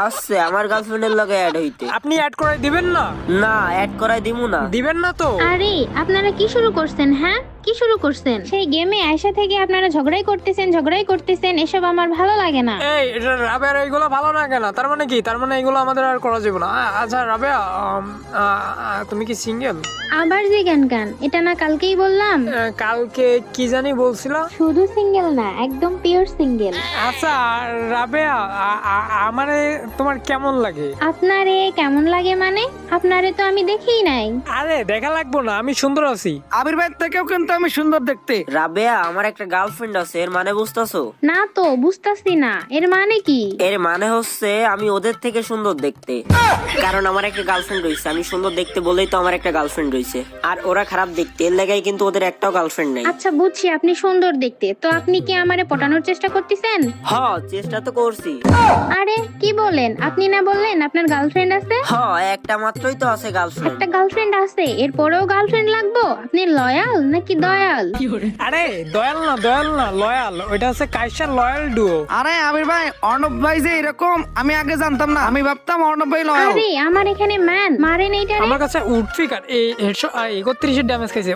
আসছে আমার গার্লফ্রেন্ডের লগে অ্যাড হইতে। আপনি অ্যাড করাই দিবেন না? না, অ্যাড করাই দিমু না। দিবেন না তো? আরে আপনারা কি শুরু করছেন? হ্যাঁ, কি শুরু করছেন? সেই গেমে আয়সা থেকে আপনারা ঝগড়াই করতেছেন, এসব আমার ভালো লাগে না। এই এটা রাবেয়ার এইগুলো ভালো না কেন? তার মানে কি? তার মানে এগুলো আমাদের আর করা যাবে না। আচ্ছা রাবেয়া, তুমি কি সিঙ্গেল? আবার যে গান এটা না কালকেই বললাম। কালকে কি জানি বলছিলা? শুধু সিঙ্গেল না, একদম পিওর সিঙ্গেল। আচ্ছা রাবেয়া, আমারে তোমার কেমন লাগে? আপনারে কেমন লাগে মানে? আপনারে তো আমি দেখিই নাই। আরে দেখা লাগবো না, আমি সুন্দর আছি। আবির ভাই থেকেও কিন্তু আমি সুন্দর দেখতে। রাবেয়া, আমার একটা গার্লফ্রেন্ড আছে, এর মানে বুঝতাছো? না তো বুঝতাছি না, এর মানে কি? এর মানে হচ্ছে আমি ওদের থেকে সুন্দর দেখতে, কারণ আমার একটা গার্লফ্রেন্ড রয়েছে। আমি সুন্দর দেখতে বলেই তো আমার একটা গার্লফ্রেন্ড রয়েছে, আর ওরা খারাপ দেখতে, এর লাগাই কিন্তু ওদের একটাও গার্লফ্রেন্ড নাই। আচ্ছা বুঝছি, আপনি সুন্দর দেখতে, তো আপনি কি আমারে পটানোর চেষ্টা করতেছেন? চেষ্টা তো করছি। আরে কি বলেন? আপনি না বললেন আপনার গার্লফ্রেন্ড আছে? একটা মাত্রই তো আছে গার্লফ্রেন্ড। একটা গার্লফ্রেন্ড আছে, এরপরেও গার্লফ্রেন্ড লাগবো? আপনি লয়াল নাকি দয়াল? আরে দয়াল না লয়াল, ওইটা হচ্ছে কাইসার লয়াল ডুও। আরে আবির ভাই, অর্ণব ভাই যে এরকম আমি আগে জানতাম না। আমি ভাবতাম অর্ণব ভাই লয়াল। আরে আমার এখানে ম্যান মারেন এইটারে। আমার কাছে উডফিকার এই হেডশট 31 ড্যামেজ খাইছে।